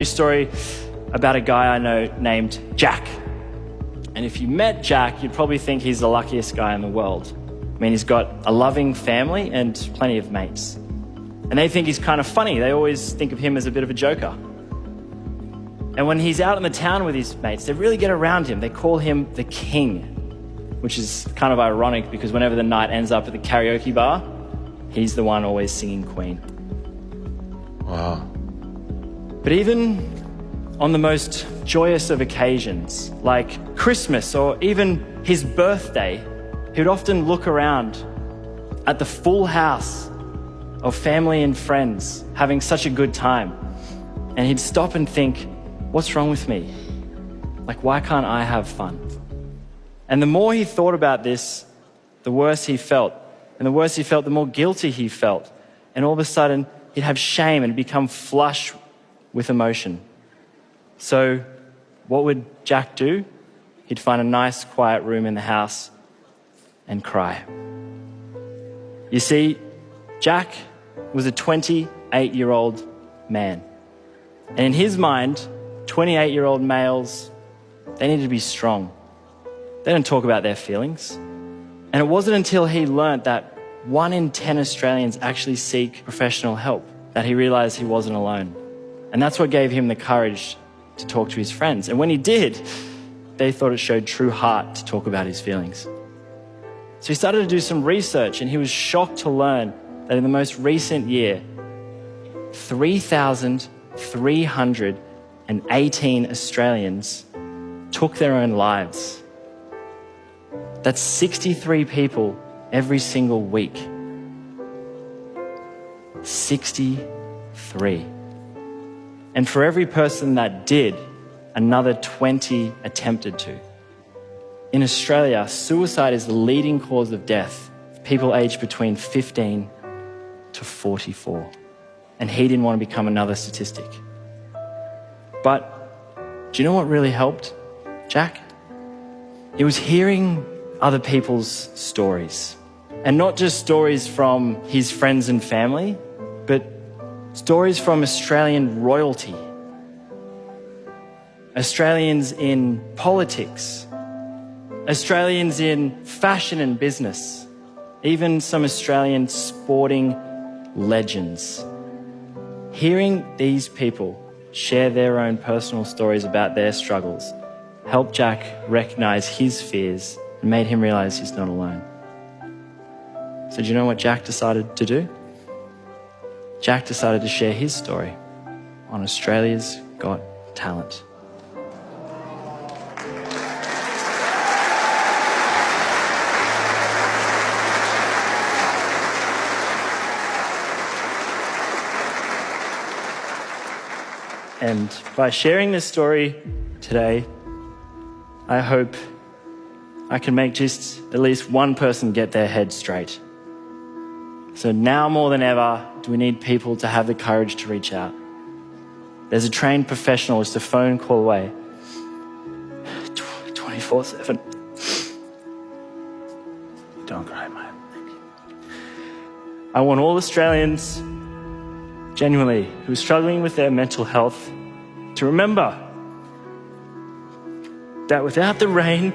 A story about a guy I know named Jack. And if you met Jack, you'd probably think he's the luckiest guy in the world. I mean, he's got a loving family and plenty of mates. And they think he's kind of funny. They always think of him as a bit of a joker. And when he's out in the town with his mates, they really get around him. They call him the King, which is kind of ironic because whenever the night ends up at the karaoke bar, he's the one always singing Queen. Wow. But even on the most joyous of occasions, like Christmas or even his birthday, he would often look around at the full house of family and friends having such a good time. And he'd stop and think, what's wrong with me? Like, why can't I have fun? And the more he thought about this, the worse he felt. And the worse he felt, the more guilty he felt. And all of a sudden, he'd have shame and become flush with emotion. So what would Jack do? He'd find a nice quiet room in the house and cry. You see, Jack was a 28-year-old man. And in his mind, 28-year-old males, they needed to be strong. They don't talk about their feelings. And it wasn't until he learnt that 1 in 10 Australians actually seek professional help that he realised he wasn't alone. And that's what gave him the courage to talk to his friends. And when he did, they thought it showed true heart to talk about his feelings. So he started to do some research, and he was shocked to learn that in the most recent year, 3,318 Australians took their own lives. That's 63 people every single week. 63. And for every person that did, another 20 attempted to. In Australia, suicide is the leading cause of death for people aged between 15 to 44. And he didn't want to become another statistic. But do you know what really helped Jack? It was hearing other people's stories. And not just stories from his friends and family, but stories from Australian royalty, Australians in politics, Australians in fashion and business, even some Australian sporting legends. Hearing these people share their own personal stories about their struggles helped Jack recognize his fears and made him realize he's not alone. So do you know what Jack decided to do? Jack decided to share his story on Australia's Got Talent. And by sharing this story today, I hope I can make just at least one person get their head straight. So now more than ever, do we need people to have the courage to reach out. There's a trained professional just a phone call away. 24/7. Don't cry, mate. I want all Australians, genuinely, who are struggling with their mental health, to remember that without the rain,